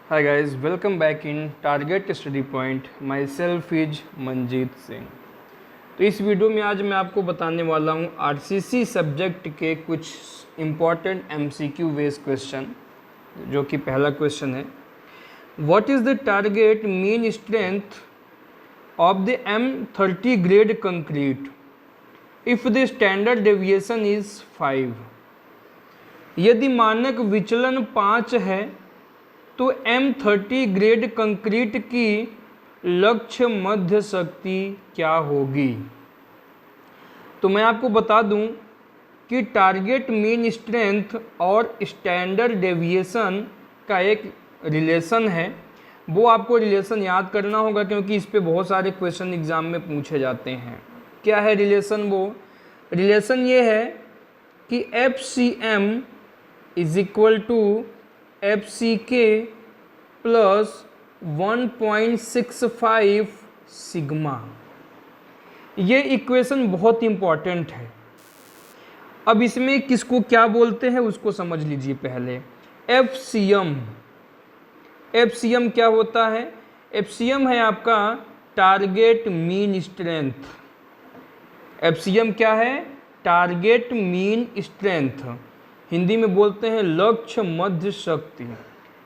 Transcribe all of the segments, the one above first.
Hi guys, welcome back in Target Study Point. Myself is Manjeet Singh. तो इस video में आज मैं आपको बताने वाला हूँ आरसीसी सब्जेक्ट के कुछ इम्पॉर्टेंट एमसीक्यू बेस्ड क्वेश्चन। जो कि पहला क्वेश्चन है, what is the target mean strength of the M30 grade concrete if the standard deviation is 5। यदि मानक विचलन 5 है तो M30 ग्रेड कंक्रीट की लक्ष्य मध्य शक्ति क्या होगी। तो मैं आपको बता दूं कि टारगेट मीन स्ट्रेंथ और स्टैंडर्ड डेविएशन का एक रिलेशन है। वो आपको रिलेशन याद करना होगा क्योंकि इस पे बहुत सारे क्वेश्चन एग्जाम में पूछे जाते हैं। क्या है रिलेशन? वो रिलेशन ये है कि FCM is equal to FCK plus 1.65 sigma. ये इक्वेशन बहुत इंपॉर्टेंट है। अब इसमें किसको क्या बोलते हैं उसको समझ लीजिए पहले। FCM क्या होता है? FCM है आपका टारगेट मीन स्ट्रेंथ। FCM क्या है? Target mean strength. हिंदी में बोलते हैं लक्ष्य मध्य शक्ति।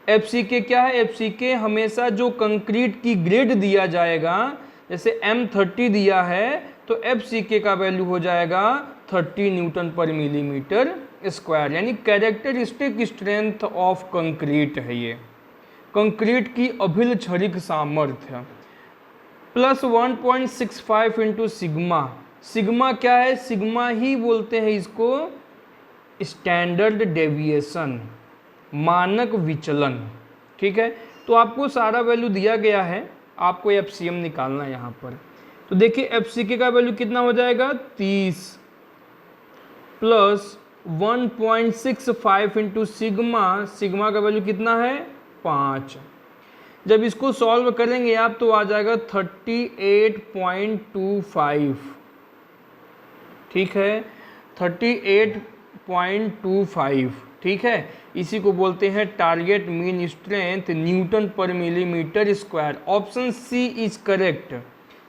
FCK क्या है? FCK हमेशा जो कंक्रीट की ग्रेड दिया जाएगा, जैसे M30 दिया है तो FCK का वैल्यू हो जाएगा 30 न्यूटन पर मिलीमीटर स्क्वायर, यानी कैरेक्टरिस्टिक स्ट्रेंथ ऑफ कंक्रीट है ये, कंक्रीट की अभिलक्षणिक सामर्थ्य, प्लस 1.65 इंटू सिग्मा। सिग्मा क्या है? सिग्मा ही बोलते हैं इसको स्टैंडर्ड डेविएशन, मानक विचलन। ठीक है, तो आपको सारा वैल्यू दिया गया है, आपको FCM निकालना है यहाँ पर। तो देखिए FCK का वैल्यू कितना हो जाएगा? 30 प्लस 1.65 इंटू सिग्मा। सिग्मा का वैल्यू कितना है? 5। जब इसको सॉल्व करेंगे आप तो आ जाएगा 38.25। ठीक है, 38.25। ठीक है, इसी को बोलते हैं target mean strength newton per millimetre square. Option C is correct.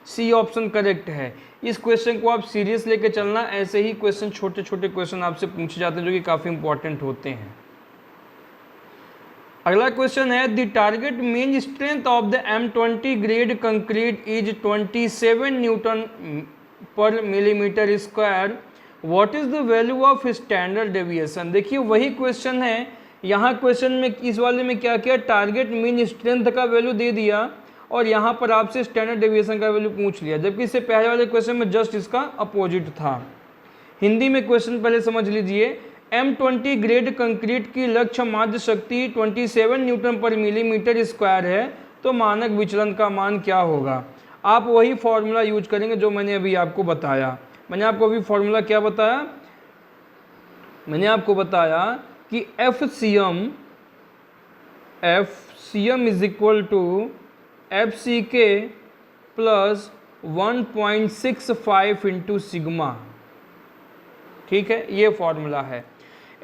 C option correct है। इस क्वेश्चन को आप सीरियस लेके चलना। ऐसे ही क्वेश्चन, छोटे छोटे क्वेश्चन आपसे पूछे जाते हैं जो कि काफ़ी इंपॉर्टेंट होते हैं। अगला क्वेश्चन है, the target mean strength of the M20 grade concrete is 27 newton per millimetre square. What is the value of standard deviation. देखिए वही क्वेश्चन है। यहाँ क्वेश्चन में इस वाले में क्या किया, टारगेट मीन स्ट्रेंथ का वैल्यू दे दिया और यहाँ पर आपसे स्टैंडर्ड डेविएशन का वैल्यू पूछ लिया, जबकि इससे पहले वाले क्वेश्चन में जस्ट इसका अपोजिट था। हिंदी में क्वेश्चन पहले समझ लीजिए। M20 ग्रेड कंक्रीट की लक्ष्य माध्य शक्ति 27 न्यूटन पर मिलीमीटर स्क्वायर है, तो मानक विचलन का मान क्या होगा। आप वही फॉर्मूला यूज करेंगे जो मैंने अभी आपको बताया। मैंने आपको अभी फॉर्मूला क्या बताया? मैंने आपको बताया कि FCM is equal to FCK plus 1.65 into sigma. ठीक है, ये फॉर्मूला है।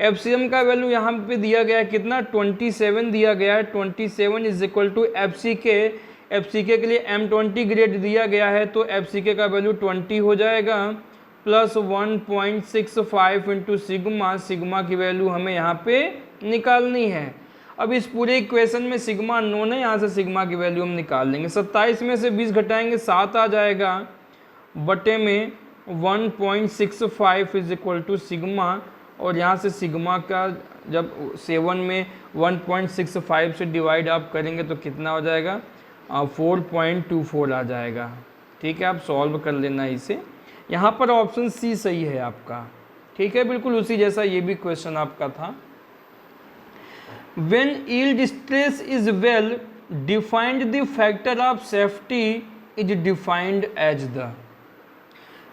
FCM का वैल्यू यहाँ पे दिया गया है कितना? 27 दिया गया है। 27 is equal to FCK। FCK के लिए M20 ग्रेड दिया गया है तो FCK का वैल्यू 20 हो जाएगा, प्लस 1.65 इंटू सिग्मा। सिग्मा की वैल्यू हमें यहाँ पे निकालनी है। अब इस पूरे इक्वेशन में सिग्मा नोन है, यहाँ से सिग्मा की वैल्यू हम निकाल लेंगे। 27 में से 20 घटाएंगे 7 आ जाएगा, बटे में 1.65 इज इक्वल टू सिग्मा। और यहाँ से सिग्मा का जब 7 में 1.65 से डिवाइड आप करेंगे तो कितना हो जाएगा? 4.24 आ जाएगा। ठीक है, आप सॉल्व कर लेना इसे। यहाँ पर ऑप्शन सी सही है आपका। ठीक है, बिल्कुल उसी जैसा ये भी क्वेश्चन आपका था। When yield stress is well defined, the factor of safety is defined as the।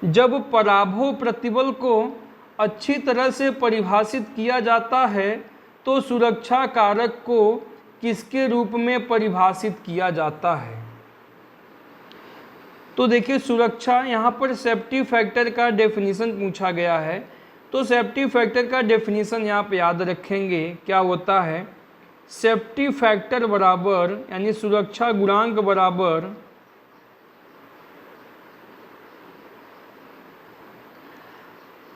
जब पराभव प्रतिबल को अच्छी तरह से परिभाषित किया जाता है तो सुरक्षा कारक को किसके रूप में परिभाषित किया जाता है। तो देखिए सुरक्षा, यहाँ पर सेफ्टी फैक्टर का डेफिनेशन पूछा गया है। तो सेफ्टी फैक्टर का डेफिनेशन यहाँ पे याद रखेंगे क्या होता है। सेफ्टी फैक्टर बराबर यानी सुरक्षा गुणांक बराबर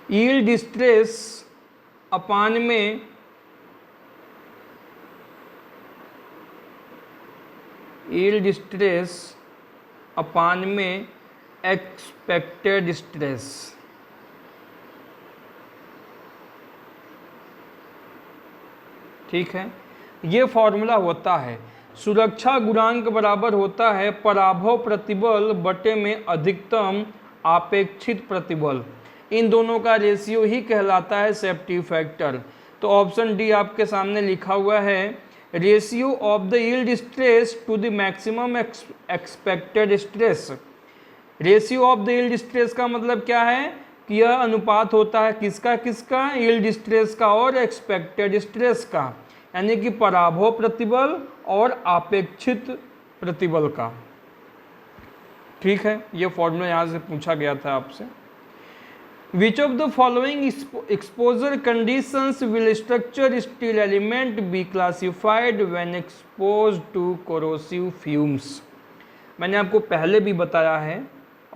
यील्ड स्ट्रेस अपान में यील्ड स्ट्रेस अपान में एक्सपेक्टेड स्ट्रेस। ठीक है, ये फॉर्मूला होता है सुरक्षा गुणांक बराबर होता है पराभव प्रतिबल बटे में अधिकतम आपेक्षित प्रतिबल। इन दोनों का रेशियो ही कहलाता है सेफ्टी फैक्टर। तो ऑप्शन डी आपके सामने लिखा हुआ है, ratio of the yield stress to the maximum expected stress. Ratio of the yield stress का मतलब क्या है कि यह अनुपात होता है किसका, यील्ड स्ट्रेस का और एक्सपेक्टेड स्ट्रेस का, यानी कि पराभव प्रतिबल और आपेक्षित प्रतिबल का। ठीक है, यह फॉर्मूला यहाँ से पूछा गया था आपसे। Which of the following exposure conditions will structure steel element be classified when exposed to corrosive fumes? मैंने आपको पहले भी बताया है,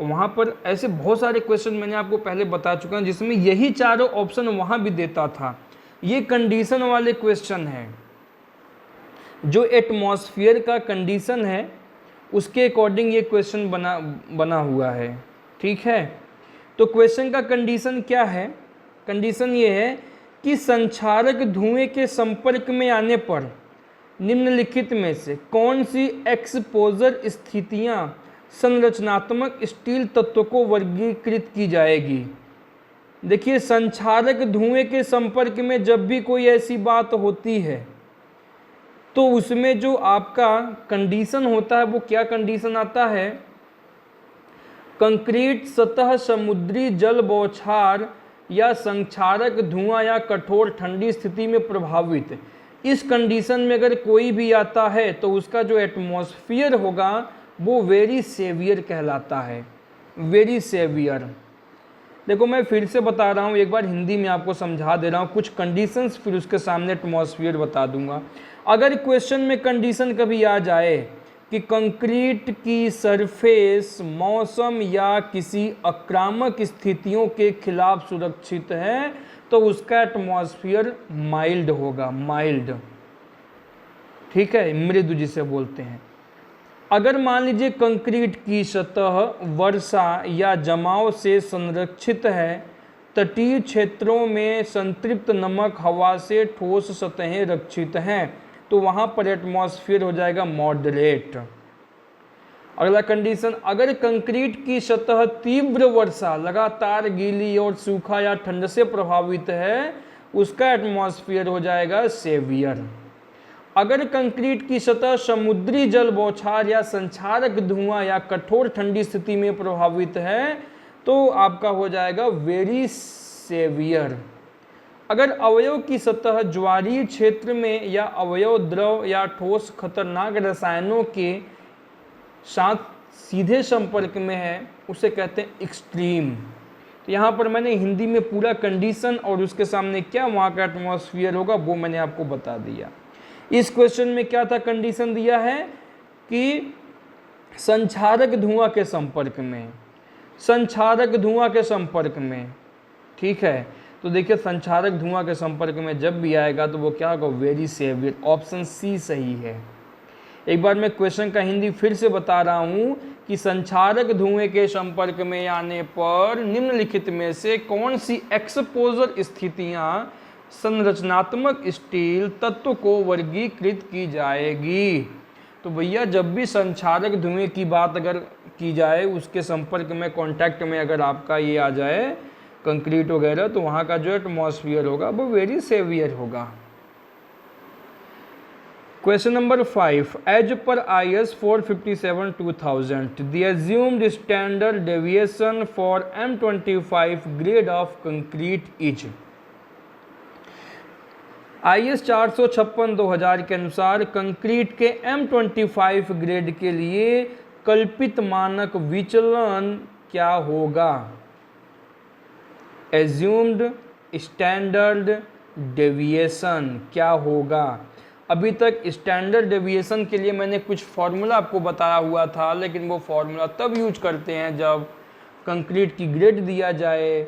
वहाँ पर ऐसे बहुत सारे क्वेश्चन मैंने आपको पहले बता चुका हूँ जिसमें यही चारों ऑप्शन वहाँ भी देता था। ये कंडीशन वाले क्वेश्चन है, जो एटमॉस्फेयर का कंडीशन है उसके अकॉर्डिंग ये क्वेश्चन बना हुआ है। ठीक है, तो क्वेश्चन का कंडीशन क्या है? कंडीशन ये है कि संक्षारक धुएं के संपर्क में आने पर निम्नलिखित में से कौन सी एक्सपोजर स्थितियां संरचनात्मक स्टील तत्व को वर्गीकृत की जाएगी। देखिए, संक्षारक धुएं के संपर्क में जब भी कोई ऐसी बात होती है तो उसमें जो आपका कंडीशन होता है वो क्या कंडीशन आता है? कंक्रीट सतह समुद्री जल बौछार या संक्षारक धुआं या कठोर ठंडी स्थिति में प्रभावित। इस कंडीशन में अगर कोई भी आता है तो उसका जो एटमॉस्फेयर होगा वो वेरी सेवियर कहलाता है, वेरी सेवियर। देखो, मैं फिर से बता रहा हूँ, एक बार हिंदी में आपको समझा दे रहा हूँ कुछ कंडीशंस, फिर उसके सामने एटमॉस्फेयर बता दूंगा। अगर क्वेश्चन में कंडीशन कभी आ जाए कि कंक्रीट की सरफेस मौसम या किसी आक्रामक स्थितियों के खिलाफ सुरक्षित है तो उसका एटमॉस्फेयर माइल्ड होगा, माइल्ड। ठीक है, मृदु जिसे बोलते हैं। अगर मान लीजिए कंक्रीट की सतह वर्षा या जमाव से संरक्षित है, तटीय क्षेत्रों में संतृप्त नमक हवा से ठोस सतहें रक्षित हैं, तो वहाँ पर एटमॉस्फेयर हो जाएगा मॉडरेट। अगला कंडीशन, अगर कंक्रीट की सतह तीव्र वर्षा, लगातार गीली और सूखा या ठंड से प्रभावित है, उसका एटमॉस्फेयर हो जाएगा सेवियर। अगर कंक्रीट की सतह समुद्री जल बौछार या संक्षारक धुआं या कठोर ठंडी स्थिति में प्रभावित है तो आपका हो जाएगा वेरी सेवियर। अगर अवयव की सतह ज्वारीय क्षेत्र में या अवयव द्रव या ठोस खतरनाक रसायनों के साथ सीधे संपर्क में है, उसे कहते हैं एक्सट्रीम। तो यहाँ पर मैंने हिंदी में पूरा कंडीशन और उसके सामने क्या वहाँ का एटमॉस्फेयर होगा वो मैंने आपको बता दिया। इस क्वेश्चन में क्या था, कंडीशन दिया है कि संक्षारक धुआं के संपर्क में, संक्षारक धुआं के संपर्क में। ठीक है, तो देखिए संक्षारक धुआं के संपर्क में जब भी आएगा तो वो क्या होगा, वेरी सेवियर। ऑप्शन सी सही है। एक बार मैं क्वेश्चन का हिंदी फिर से बता रहा हूँ कि संक्षारक धुएं के संपर्क में आने पर निम्नलिखित में से कौन सी एक्सपोजर स्थितियाँ संरचनात्मक स्टील तत्व को वर्गीकृत की जाएगी। तो भैया जब भी संक्षारक धुएं की बात अगर की जाए, उसके संपर्क में, कांटेक्ट में अगर आपका ये आ जाए कंक्रीट वगैरह, तो वहाँ का जो एटमॉस्फेयर होगा वो वेरी सेवियर होगा। Question number 5, as per IS 457/2000 the assumed standard deviation for M25 grade of concrete is. IS 456/2000 के अनुसार कंक्रीट के M25 ग्रेड के लिए कल्पित मानक विचलन क्या होगा? एज्यूम्ड स्टैंडर्ड डेविएशन क्या होगा? अभी तक स्टैंडर्ड डेविएशन के लिए मैंने कुछ फार्मूला आपको बताया हुआ था, लेकिन वो फार्मूला तब यूज करते हैं जब कंक्रीट की ग्रेड दिया जाए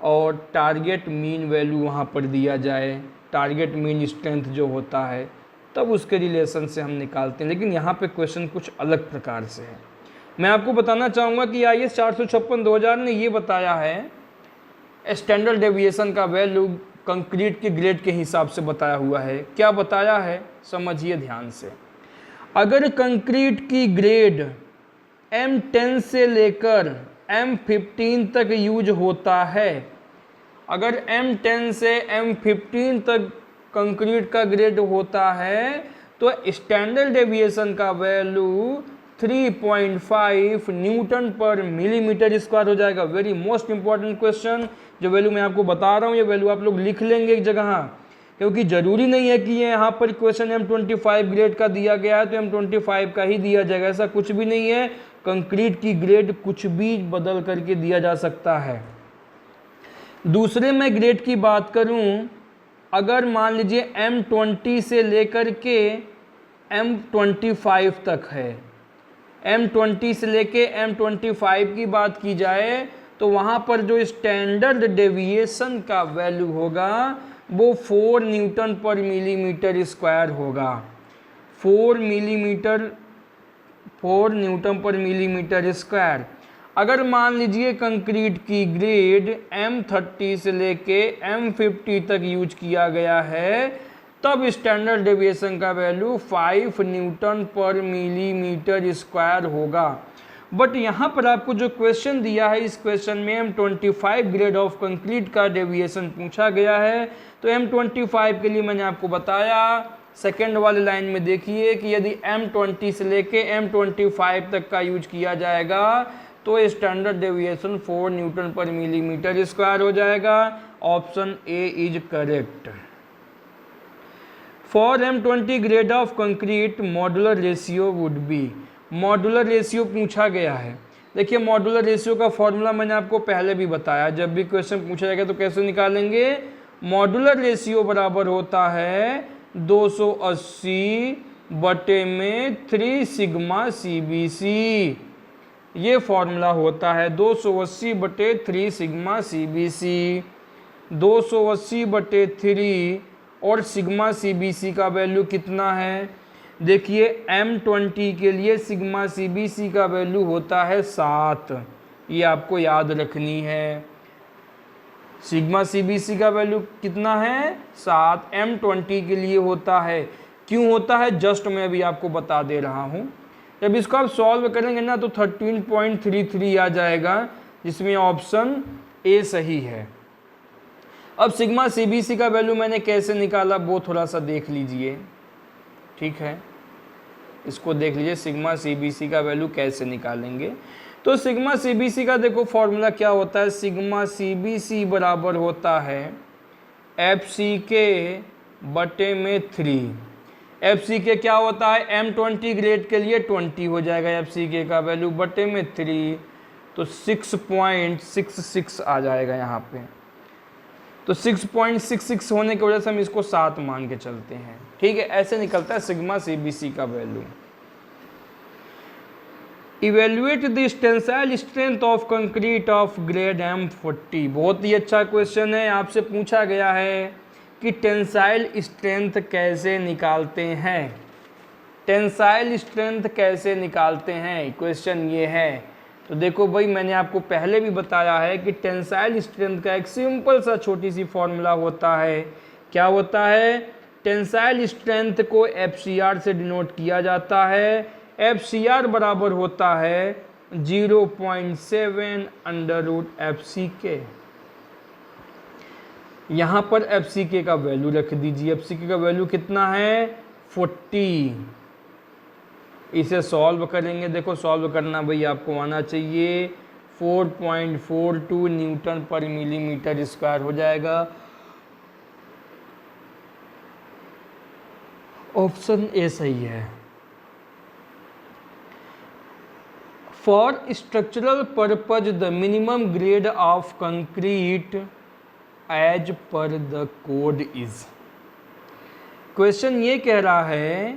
और टारगेट मीन वैल्यू वहाँ पर दिया जाए, टारगेट मीन स्ट्रेंथ जो होता है, तब उसके रिलेशन से हम निकालते हैं। लेकिन यहाँ पे क्वेश्चन कुछ अलग प्रकार से है। मैं आपको बताना चाहूँगा कि IS 456/2000 ने ये बताया है स्टैंडर्ड डेविएशन का वैल्यू कंक्रीट के ग्रेड के हिसाब से बताया हुआ है। क्या बताया है समझिए ध्यान से। अगर कंक्रीट की ग्रेड M10 से लेकर M15 तक यूज होता है, अगर M10 से M15 तक कंक्रीट का ग्रेड होता है तो स्टैंडर्ड डेविएशन का value 3.5 Newton per millimetre square हो जाएगा। Very most important question. जो वैल्यू मैं आपको बता रहा हूँ ये वैल्यू आप लोग लिख लेंगे एक जगह, क्योंकि ज़रूरी नहीं है कि ये यहाँ पर क्वेश्चन M25 ग्रेड का दिया गया है तो M25 का ही दिया जाएगा, ऐसा कुछ भी नहीं है। कंक्रीट की ग्रेड कुछ भी बदल करके दिया जा सकता है। दूसरे मैं ग्रेड की बात करूं, अगर मान लीजिए M20 से लेकर के M25 तक है, M20 से लेके M25 की बात की जाए तो वहाँ पर जो स्टैंडर्ड डेविएशन का वैल्यू होगा वो 4 न्यूटन पर मिलीमीटर स्क्वायर होगा। 4 न्यूटन पर मिलीमीटर स्क्वायर। अगर मान लीजिए कंक्रीट की ग्रेड M30 से लेके M50 तक यूज किया गया है, तब स्टैंडर्ड डेविएशन का value 5 Newton per millimetre square होगा। बट यहाँ पर आपको जो क्वेश्चन दिया है, इस क्वेश्चन में M25 ग्रेड ऑफ कंक्रीट का डेविएशन पूछा गया है। तो M25 के लिए मैंने आपको बताया, सेकेंड वाले लाइन में देखिए कि यदि M20 से लेके M25 तक का यूज किया जाएगा तो standard deviation 4 Newton per millimetre square हो जाएगा। Option A is correct. For M20 grade of concrete modular ratio would be. Modular ratio पूछा गया है। देखिए मॉड्यूलर रेशियो का फॉर्मूला मैंने आपको पहले भी बताया, जब भी क्वेश्चन पूछा जाएगा तो कैसे निकालेंगे। मॉड्यूलर रेशियो बराबर होता है 280 बटे में 3 सिग्मा CBC। ये फॉर्मूला होता है 280 बटे 3 सिग्मा CBC। 280 बटे 3 और सिग्मा CBC का वैल्यू कितना है। देखिए M20 के लिए सिग्मा CBC का वैल्यू होता है 7। ये आपको याद रखनी है। सिग्मा CBC का वैल्यू कितना है 7, M20 के लिए होता है। क्यों होता है जस्ट मैं अभी आपको बता दे रहा हूँ। जब इसको आप सॉल्व करेंगे ना तो 13.33 आ जाएगा, जिसमें ऑप्शन ए सही है। अब सिग्मा CBC का वैल्यू मैंने कैसे निकाला वो थोड़ा सा देख लीजिए, ठीक है। इसको देख लीजिए सिग्मा CBC का वैल्यू कैसे निकालेंगे। तो सिग्मा CBC का देखो फॉर्मूला क्या होता है। सिग्मा CBC बराबर होता है FCK बटे में 3। FCK क्या होता है, M20 ग्रेड के लिए 20 हो जाएगा FCK का वैल्यू बटे में 3, तो 6.66 आ जाएगा यहाँ पे। तो 6.66 होने की वजह से हम इसको 7 मान के चलते हैं, ठीक है। ऐसे निकलता है सिग्मा CBC का value. Evaluate the tensile strength of concrete of grade M40। बहुत ही अच्छा क्वेश्चन है, आपसे पूछा गया है कि टेंसाइल स्ट्रेंथ कैसे निकालते हैं। टेंसाइल स्ट्रेंथ कैसे निकालते हैं, क्वेश्चन ये है। तो देखो भाई मैंने आपको पहले भी बताया है कि टेंसाइल स्ट्रेंथ का एक सिंपल सा छोटी सी फॉर्मूला होता है। क्या होता है, टेंसाइल स्ट्रेंथ को FCR से डिनोट किया जाता है। FCR बराबर होता है 0.7 √FCK। यहाँ पर FCK का वैल्यू रख दीजिए। FCK का वैल्यू कितना है 40। इसे सॉल्व करेंगे, देखो सॉल्व करना भाई आपको आना चाहिए। 4.42 न्यूटन पर मिलीमीटर स्क्वायर हो जाएगा। ऑप्शन ए सही है। For structural purpose the minimum grade of concrete as per the code is. Question ये कह रहा है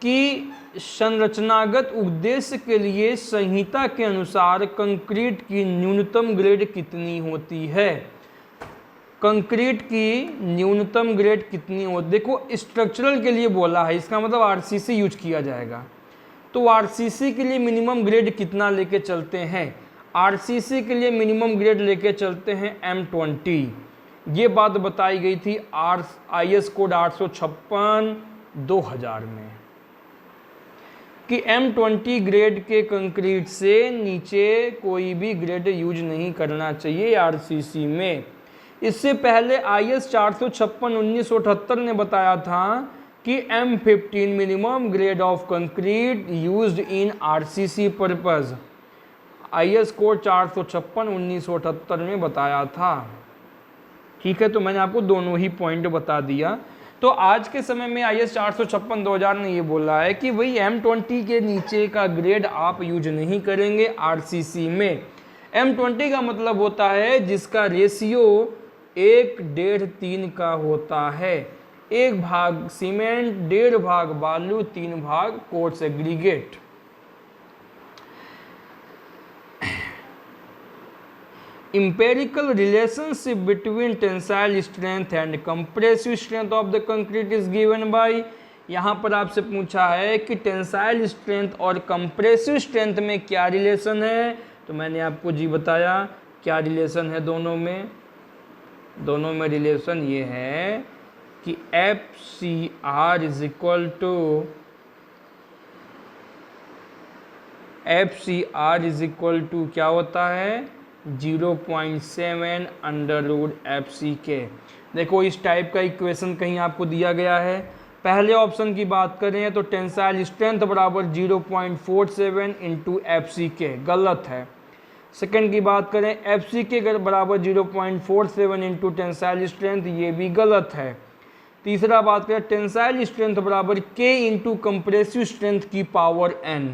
कि संरचनागत उद्देश्य के लिए संहिता के अनुसार कंक्रीट की न्यूनतम ग्रेड कितनी होती है। कंक्रीट की न्यूनतम ग्रेड कितनी हो, देखो स्ट्रक्चरल के लिए बोला है, इसका मतलब आरसीसी यूज किया जाएगा। तो आरसीसी के लिए मिनिमम ग्रेड कितना लेके चलते हैं, आरसीसी के लिए मिनिमम ग्रेड लेके चलते हैं M20। ये बात बताई गई थी IS कोड 856/2000 में कि M20 ग्रेड के कंक्रीट से नीचे कोई भी ग्रेड यूज नहीं करना चाहिए आरसीसी में। इससे पहले IS 456/1978 ने बताया था कि M15 minimum grade of concrete used in RCC purpose, IS code 456/1978 में बताया था। ठीक है, तो मैंने आपको दोनों ही पॉइंट बता दिया। तो आज के समय में IS 456/2000 ने ये बोला है कि भाई M20 के नीचे का ग्रेड आप यूज नहीं करेंगे आरसीसी में। M20 का मतलब होता है जिसका रेशियो 1:3 का होता है, 1 भाग सीमेंट, 1.5 भाग बालू, 3 भाग coarse aggregate. Empirical relationship between tensile strength and compressive strength of the concrete is given by, यहाँ पर आपसे पूछा है कि टेंसाइल स्ट्रेंथ और कंप्रेसिव स्ट्रेंथ में क्या रिलेशन है। तो मैंने आपको जी बताया क्या रिलेशन है दोनों में। दोनों में रिलेशन ये है कि FCR इज इक्वल टू क्या होता है 0.7 √FC_K। देखो इस टाइप का इक्वेशन कहीं आपको दिया गया है। पहले ऑप्शन की बात करें तो टेंसाइल स्ट्रेंथ बराबर 0.47 × FC_K, गलत है। सेकंड की बात करें FC_K बराबर 0.47 × टेंसाइल स्ट्रेंथ, ये भी गलत है। तीसरा बात करें टेंसाइल स्ट्रेंथ बराबर K × कंप्रेसिव स्ट्रेंथ की पावर n,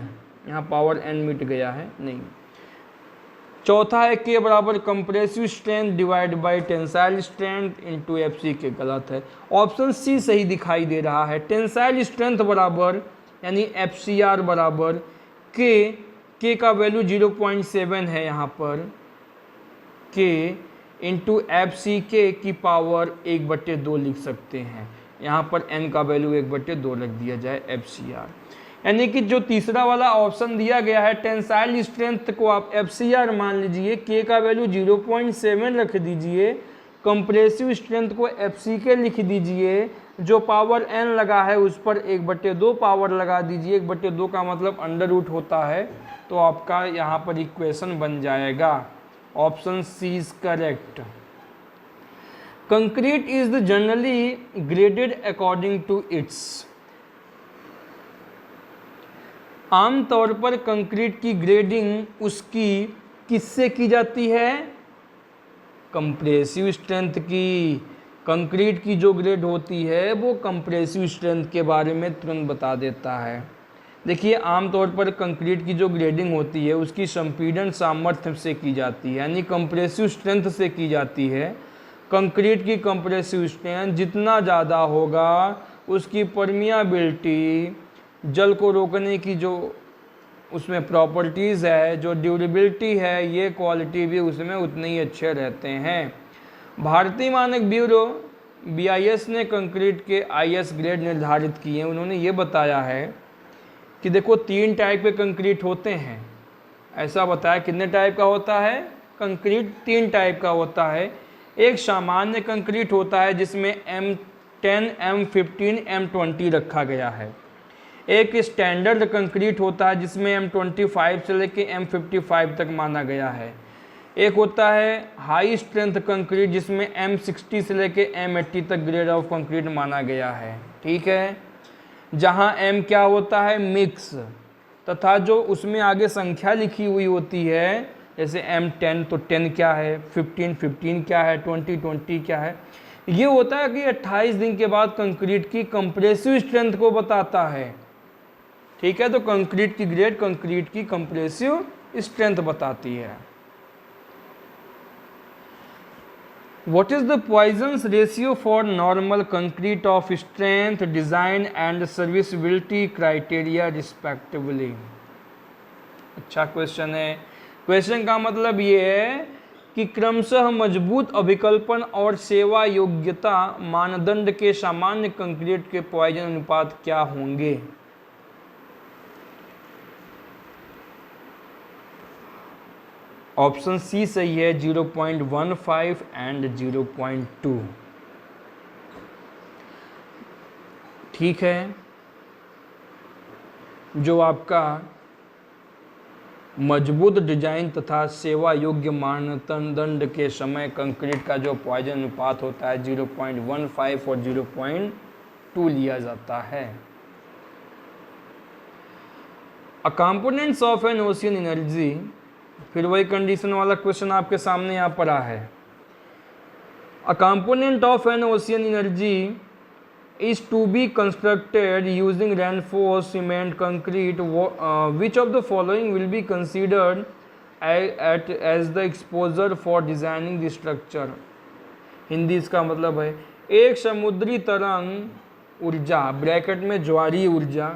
यहाँ पावर n मिट गया है, नहीं। चौथा है K बराबर compressive strength divide by tensile strength × FC_K, गलत है। ऑप्शन सी सही दिखाई दे रहा है। टेंसाइल स्ट्रेंथ बराबर यानी FCR बराबर K का वैल्यू 0.7 है यहाँ पर, K × FC_K की पावर 1/2 लिख सकते हैं। यहाँ पर n का वैल्यू 1/2 रख दिया जाए FCR। यानी कि जो तीसरा वाला ऑप्शन दिया गया है टेंसाइल स्ट्रेंथ को आप FCR मान लीजिए, K का वैल्यू 0.7 रख दीजिए, कंप्रेसिव स्ट्रेंथ को FC_K लिख दीजिए, जो पावर n लगा है उस पर 1/2 पावर लगा दीजिए। 1/2 का मतलब √ होता है, तो आपका यहाँ पर इक्वेशन बन जाएगा। Option C is correct. Concrete is the generally graded according to its, आमतौर पर कंक्रीट की ग्रेडिंग उसकी किससे की जाती है, कंप्रेसिव स्ट्रेंथ की। कंक्रीट की जो ग्रेड होती है वो कंप्रेसिव स्ट्रेंथ के बारे में तुरंत बता देता है। देखिए आमतौर पर कंक्रीट की जो ग्रेडिंग होती है उसकी संपीड़न सामर्थ्य से की जाती है, यानी कंप्रेसिव स्ट्रेंथ से की जाती है। कंक्रीट की कंप्रेसिव स्ट्रेंथ जितना ज़्यादा होगा उसकी परमियाबिलिटी, जल को रोकने की जो उसमें प्रॉपर्टीज़ है, जो ड्यूरेबिलिटी है, ये क्वालिटी भी उसमें उतने ही अच्छे रहते हैं। भारतीय मानक ब्यूरो BIS ने कंक्रीट के IS ग्रेड निर्धारित किए हैं। उन्होंने ये बताया है कि देखो 3 टाइप के कंक्रीट होते हैं। ऐसा बताया कितने टाइप का होता है कंक्रीट, 3 टाइप का होता है। एक सामान्य कंक्रीट होता है जिसमें M10, M15, M20 रखा गया है। एक स्टैंडर्ड कंक्रीट होता है जिसमें M25 से लेके M55 तक माना गया है। एक होता है हाई स्ट्रेंथ कंक्रीट जिसमें M60 से लेके M80 तक ग्रेड ऑफ कंक्रीट माना गया है। ठीक है, जहां M क्या होता है मिक्स, तथा जो उसमें आगे संख्या लिखी हुई होती है, जैसे M10 तो 10 क्या है, 15 क्या है, 20 क्या है। ये होता है कि 28 दिन के बाद कंक्रीट की कंप्रेसिव स्ट्रेंथ को बताता है। ठीक है, तो कंक्रीट की ग्रेड कंक्रीट की कंप्रेसिव स्ट्रेंथ बताती है। What is the Poisson's ratio for normal concrete of strength, design and serviceability criteria respectively? अच्छा क्वेश्चन है। क्वेश्चन का मतलब ये है कि क्रमशः मजबूत अभिकल्पन और सेवा योग्यता मानदंड के सामान्य कंक्रीट के पॉइजन अनुपात क्या होंगे। ऑप्शन सी सही है, 0.15 एंड 0.2। ठीक है, जो आपका मजबूत डिजाइन तथा सेवा योग्य मानदंड के समय कंक्रीट का जो पॉइजन अनुपात होता है 0.15 और 0.2 लिया जाता है। A components of an ocean energy, फिर वही कंडीशन वाला क्वेश्चन आपके सामने यहाँ पड़ा है। A component of an ocean energy is to be constructed using reinforced cement concrete, which of the following will be considered as the exposure for designing the structure? Hindi इसका मतलब है एक समुद्री तरंग ऊर्जा ब्रैकेट में ज्वारीय ऊर्जा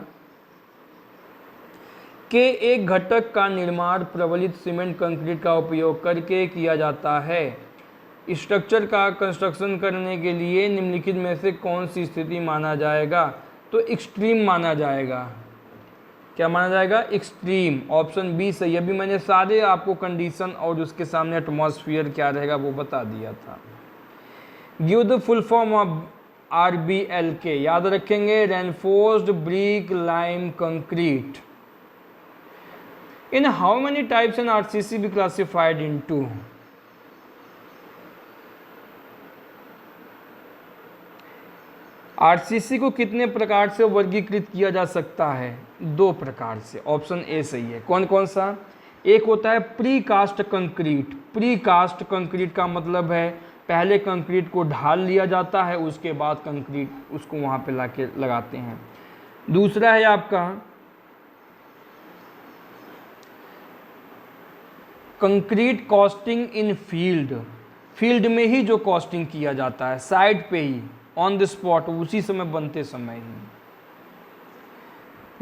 के एक घटक का निर्माण प्रबलित सीमेंट कंक्रीट का उपयोग करके किया जाता है। स्ट्रक्चर का कंस्ट्रक्शन करने के लिए निम्नलिखित में से कौन सी स्थिति माना जाएगा? तो एक्सट्रीम माना जाएगा। क्या माना जाएगा? एक्सट्रीम। ऑप्शन बी सही। अभी मैंने सारे आपको कंडीशन और उसके सामने एटमॉस्फेयर क्या रहेगा वो बता दिया था। Give the full form of RBLK, याद रखेंगे, reinforced brick lime concrete. In how many types in RCC be classified into? RCC को कितने प्रकार से वर्गीकृत किया जा सकता है? 2 प्रकार से। ऑप्शन ए सही है। कौन कौन सा? एक होता है precast concrete. Precast concrete का मतलब है पहले कंक्रीट को ढाल लिया जाता है, उसके बाद कंक्रीट उसको वहाँ पे लाके लगाते हैं। दूसरा है आपका कंक्रीट कॉस्टिंग इन फील्ड। फील्ड में ही जो कॉस्टिंग किया जाता है, साइड पे ही, ऑन द स्पॉट, उसी समय बनते समय ही।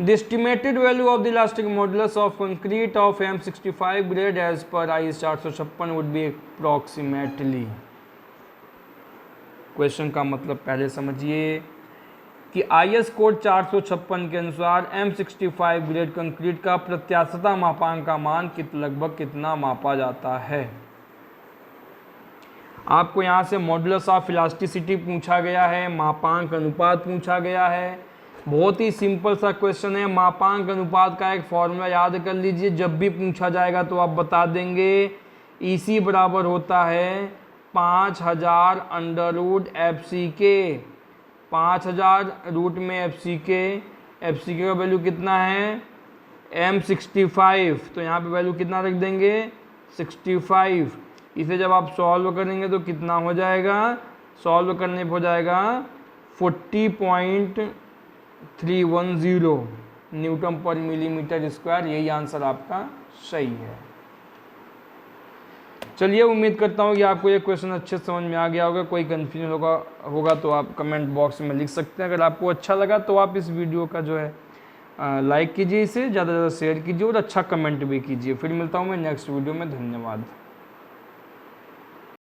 The estimated value of the elastic modulus of concrete of M65 grade as per IS 456 would be approximately. Question का मतलब पहले समझिए कि IS कोड 456 के अनुसार M65 ग्रेड कंक्रीट का प्रत्यास्थता मापांक का मान लगभग कितना मापा जाता है। आपको यहाँ से मॉडुलस ऑफ इलास्टिसिटी पूछा गया है, मापांक अनुपात पूछा गया है। बहुत ही सिंपल सा क्वेश्चन है। मापांक अनुपात का एक फॉर्मूला याद कर लीजिए, जब भी पूछा जाएगा तो आप बता देंगे। EC बराबर होता है 5000 √FC के। 5000 रूट में FC का वैल्यू कितना है? M65, तो यहाँ पे वैल्यू कितना रख देंगे? 65। इसे जब आप सॉल्व करेंगे तो कितना हो जाएगा? सॉल्व करने पर हो जाएगा 40.310 न्यूटन पर मिलीमीटर स्क्वायर। यही आंसर आपका सही है। चलिए, उम्मीद करता हूँ कि आपको ये क्वेश्चन अच्छे से समझ में आ गया होगा। कोई कन्फ्यूजन होगा तो आप कमेंट बॉक्स में लिख सकते हैं। अगर आपको अच्छा लगा तो आप इस वीडियो का जो है लाइक कीजिए, इसे ज़्यादा से ज़्यादा शेयर कीजिए और अच्छा कमेंट भी कीजिए। फिर मिलता हूँ मैं नेक्स्ट वीडियो में। धन्यवाद।